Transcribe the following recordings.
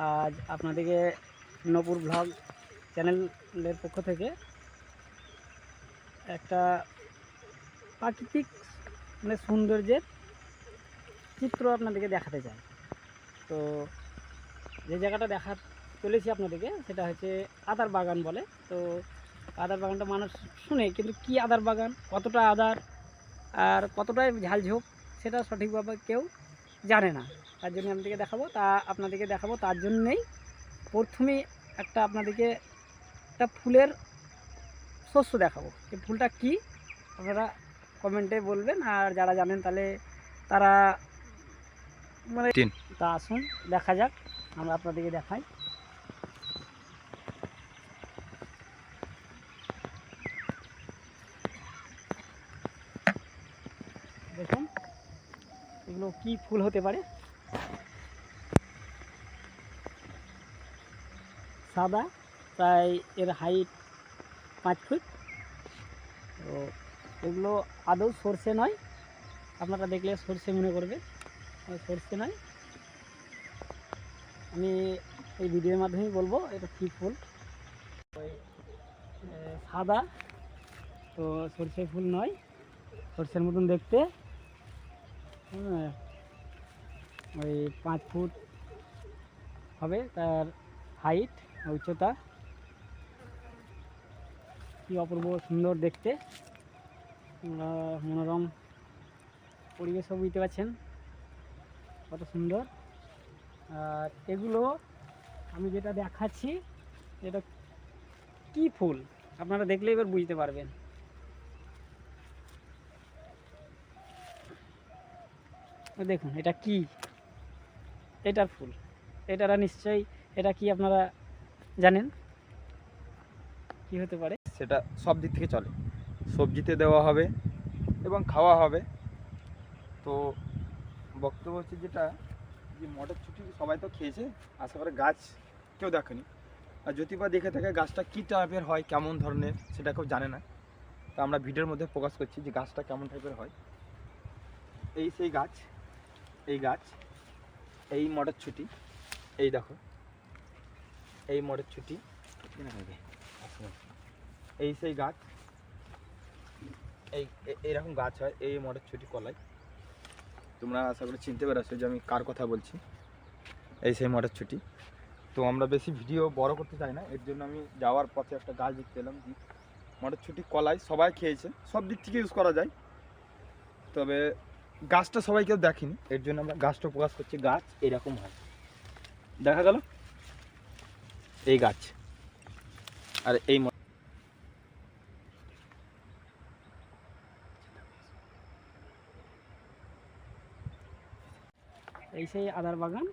আজ আপনাদেরকে নূপুর ব্লগ চ্যানেলের পক্ষ থেকে একটা প্রাকৃতিক সৌন্দর্যের চিত্র আপনাদেরকে দেখাতে চাই। তো যে জায়গাটা চলেছি আপনাদেরকে, সেটা হচ্ছে আদার বাগান বলে। তো আদার বাগানটা মানুষ শুনে, কিন্তু কি আদার বাগান, কতটা আদার আর কতটাই ঝালঝোঁক, সেটা সঠিকভাবে কেউ জানে না। তার জন্য আপনাদেরকে দেখাবো। তার জন্যেই প্রথমেই আপনাদেরকে একটা ফুলের শস্য দেখাবো। এই ফুলটা কি আপনারা কমেন্টে বলবেন, আর যারা জানেন তাহলে তারা তা আসুন দেখা যাক, আমরা আপনাদেরকে দেখাই। দেখুন এগুলো কি ফুল হতে পারে। সাদা, প্রায় এর হাইট 5 ফুট। তো এগুলো আদৌ সরষে নয়, আপনারা দেখলে সরষে মনে করবে, সরষে নয়। আমি এই ভিডিওর মাধ্যমেই বলবো এটা কী ফুল। সাদা, তো সরষে ফুল নয়, সরষের মতন দেখতে। ওই 5 ফুট হবে তার হাইট, উচ্চতা। কি অপূর্ব সুন্দর দেখতে, মনোরম পরিবেশও বুঝতে পারছেন কত সুন্দর। আর এগুলো আমি যেটা দেখাচ্ছি, এটা কি ফুল আপনারা দেখলে এবার বুঝতে পারবেন। দেখুন এটা কি, এটার ফুল, এটারা নিশ্চয়ই, এটা কি আপনারা জানেন কি হতে পারে? সেটা সব দিক থেকে চলে, সবজিতে দেওয়া হবে এবং খাওয়া হবে। তো বক্তব্য হচ্ছে যেটা, যে মটরশুঁটি সবাই তো খেয়েছে, আশা করে গাছ কেউ দেখেনি, আর যদি বা দেখে থাকে গাছটা কী টাইপের হয়, কেমন ধরনের, সেটা কেউ জানে না। তো আমরা ভিডিওর মধ্যে প্রকাশ করছি যে গাছটা কেমন টাইপের হয়। এই সেই গাছ, এই গাছ, এই মটরশুঁটি, এই দেখো এই মটরশুঁটি, এই সেই গাছ, এইরকম গাছ হয় এই মটরশুঁটি কলাই। তোমরা আশা করি চিনতে পেরেছো যে আমি কার কথা বলছি। এই সেই মটরশুঁটি। তো আমরা বেশি ভিডিও বড় করতে চাই না, এর জন্য আমি যাওয়ার পথে একটা গাছ দেখতে এলাম। যে মটরশুঁটি কলাই সবাই খেয়েছে, সব দিক থেকে ইউজ করা যায়, তবে গাছটা সবাই কেউ দেখেনি, এর জন্য আমরা গাছটা প্রকাশ করছি। গাছ এরকম হয়, দেখা গেল এই গাছ। আর এই সেই আদার বাগান,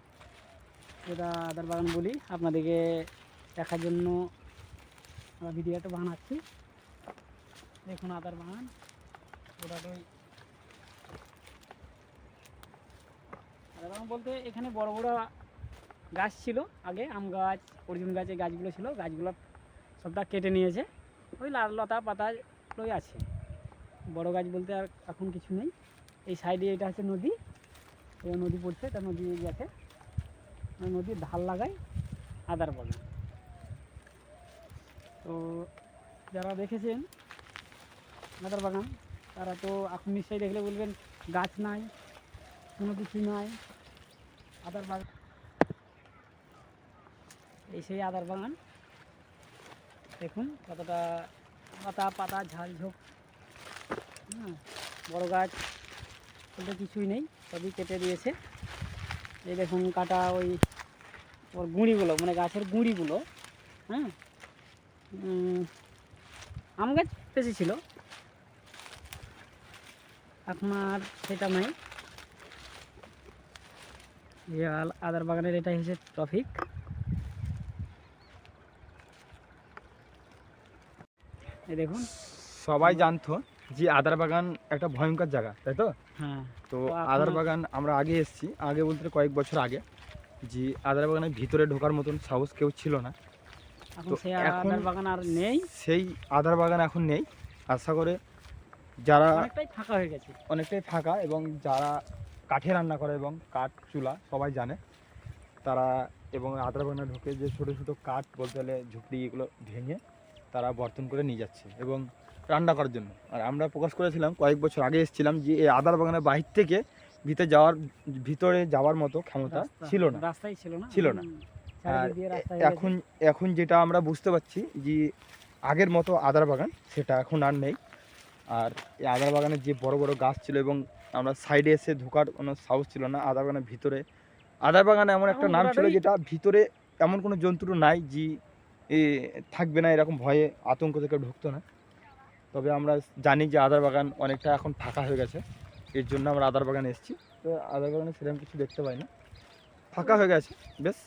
এটা আদার বাগান বলি। আপনাদেরকে দেখার জন্য আমরা ভিডিওটা বানাচ্ছি। দেখুন আদার বাগান, ওটাই আদার বাগান বলতে এখানে বড় বড় গাছ ছিল আগে, আম গাছ, অর্জুন গাছ, এই গাছগুলো ছিল, গাছগুলো সবটা কেটে নিয়েছে। ওই লাল লতা পাতাগুলোই আছে, বড় গাছ বলতে আর এখন কিছু নেই। এই সাইডে এটা হচ্ছে নদী, এই নদী পড়ছে, এটা নদী গেছে, নদীর ধার লাগায় আদার বাগান। তো যারা দেখেছেন আদার বাগান, তারা তো এখন নিশ্চয়ই দেখলে বলবেন গাছ নাই, কোনো কিছু নাই, আদার বাগান। এই সেই আদার বাগান, দেখুন কতটা পাতা পাতা ঝালঝোঁক। বড় গাছ বলতে কিছুই নেই, সবই কেটে দিয়েছে। এই দেখুন কাটা ওই ওর গুঁড়িগুলো, মানে গাছের গুঁড়িগুলো। হ্যাঁ, আম গাছ বেশি ছিল, এখন আর সেটা নাই। আদার বাগানের এটাই হচ্ছে টপিক। এই দেখুন সবাই জানতো যে আদার বাগান একটা ভয়ঙ্কর জায়গা, তাই তো? হ্যাঁ, তো আদার বাগান আমরা আগে এসেছি, আগে বলতে কয়েক বছর আগে, যে আদার বাগানের ভিতরে ঢোকার মতন সাহস কেউ ছিল না। তো সেই আদার বাগান আর নেই, সেই আদার বাগান এখন নেই। আশা করে যারা অনেকটাই ফাঁকা হয়ে গেছে, অনেকটাই ফাঁকা, এবং যারা কাঠে রান্না করে এবং কাঠ চুলা সবাই জানে, তারা এবং আদার বাগানে ঢুকে যে ছোটো ছোটো কাঠ বলতে গেলে ঝুপড়ি এগুলো ভেঙে তারা বর্তন করে নিয়ে যাচ্ছে এবং রান্না করার জন্য। আর আমরা প্রকাশ করেছিলাম কয়েক বছর আগে এসেছিলাম যে এই আদার বাগানের বাহির থেকে ভিতরে যাওয়ার মতো ক্ষমতা ছিল না। রাস্তাই ছিল না। আর এখন এখন যেটা আমরা বুঝতে পারছি যে আগের মতো আদার বাগান সেটা এখন আর নেই। আর এই আদার বাগানের যে বড় বড় গাছ ছিল এবং আমরা সাইডে এসে ঢোকার কোনো সাহস ছিল না। আদার বাগানের ভিতরে আদার বাগানে এমন একটা নাম ছিল যেটা ভিতরে এমন কোনো জন্তু নাই যে থাকবে না, এরকম ভয়ে আতঙ্ক থেকে ঢুকতো না। তবে আমরা জানি যে আদার বাগান অনেকটা এখন ফাঁকা হয়ে গেছে, এর জন্য আমরা আদার বাগানে এসেছি। তো আদার বাগানে সেরকম কিছু দেখতে পাই না, ফাঁকা হয়ে গেছে। বেশ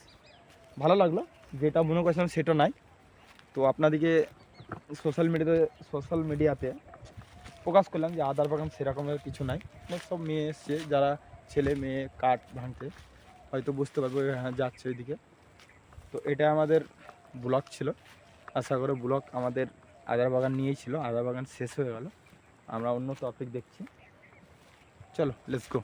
ভালো লাগলো, যেটা মনে করছিলাম সেটা নাই। তো আপনাদেরকে সোশ্যাল মিডিয়াতে প্রকাশ করলাম যে আদার বাগান সেরকমের কিছু নাই। সব মেয়ে এসছে, যারা ছেলে মেয়ে কাঠ ভাঙতে হয়তো বুঝতে পারবো হ্যাঁ যাচ্ছে ওইদিকে। তো এটা আমাদের ব্লগ ছিল, আশা করে ব্লগ আমাদের আদার বাগান নিয়েই ছিল। আদার বাগান শেষ হয়ে গেল, আমরা অন্য টপিক দেখছি। চলো লেটস গো।